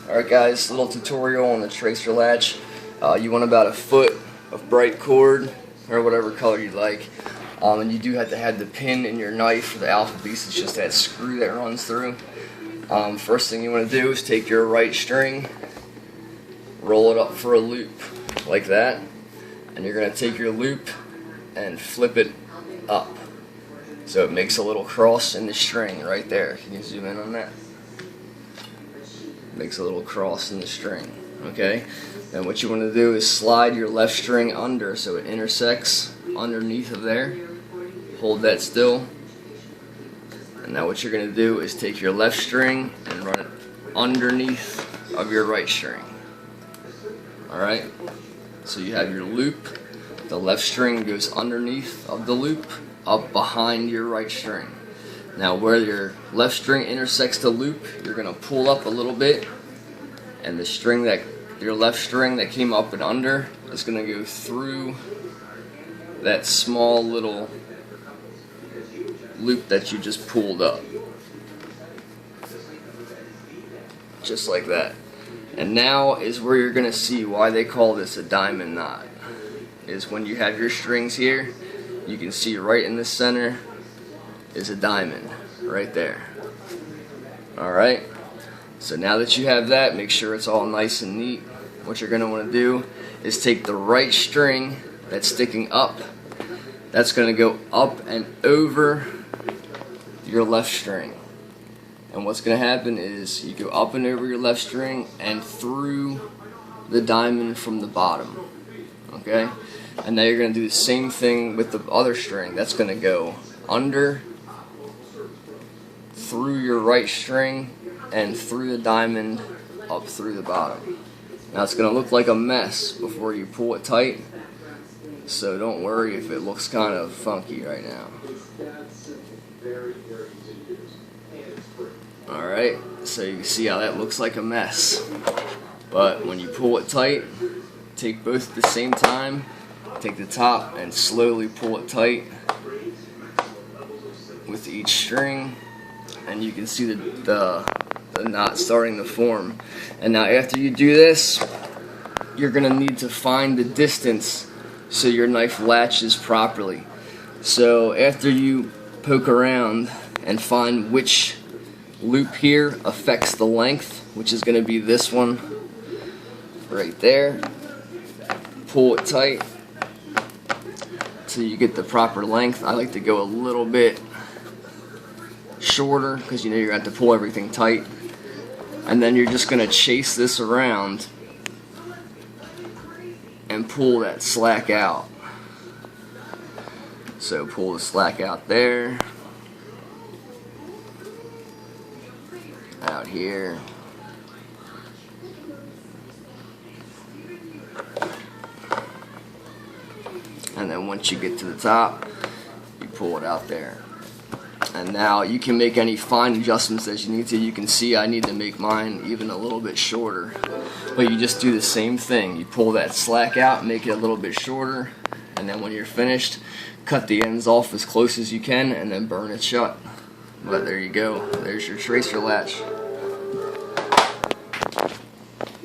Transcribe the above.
Alright guys, little tutorial on the tracer latch. You want about a foot of bright cord, or whatever color you like. And you do have to have the pin in your knife for the alpha piece. It's just that screw that runs through. First thing you want to do is take your right string, roll it up for a loop, like that. And you're going to take your loop and flip it up. So it makes a little cross in the string right there. Can you zoom in on that? Makes a little cross in the string. Okay? And what you want to do is slide your left string under so it intersects underneath of there. Hold that still. And now what you're going to do is take your left string and run it underneath of your right string. Alright? So you have your loop. The left string goes underneath of the loop, up behind your right string. Now where your left string intersects the loop, you're going to pull up a little bit, and the string that your left string that came up and under is going to go through that small little loop that you just pulled up. Just like that. And now is where you're going to see why they call this a diamond knot. Is when you have your strings here, you can see right in the center is a diamond right there. Alright, so now that you have that, make sure it's all nice and neat. What you're going to want to do is take the right string that's sticking up, that's going to go up and over your left string. And what's going to happen is you go up and over your left string and through the diamond from the bottom. Okay? And now you're going to do the same thing with the other string. That's going to go under, through your right string, and through the diamond, up through the bottom. Now it's going to look like a mess before you pull it tight, so don't worry if it looks kind of funky right now. Alright, so you can see how that looks like a mess. But when you pull it tight, take both at the same time. Take the top and slowly pull it tight with each string, and you can see the knot starting to form. And now after you do this, you're going to need to find the distance so your knife latches properly. So after you poke around and find which loop here affects the length, which is going to be this one right there, pull it tight so you get the proper length. I like to go a little bit shorter because you know you're going to have to pull everything tight. And then you're just going to chase this around and pull that slack out. So pull the slack out there, out here, and then once you get to the top, you pull it out there. And now you can make any fine adjustments as you need to. You can see I need to make mine even a little bit shorter. But you just do the same thing. You pull that slack out, make it a little bit shorter, and then when you're finished, cut the ends off as close as you can and then burn it shut. But there you go. There's your tracer latch.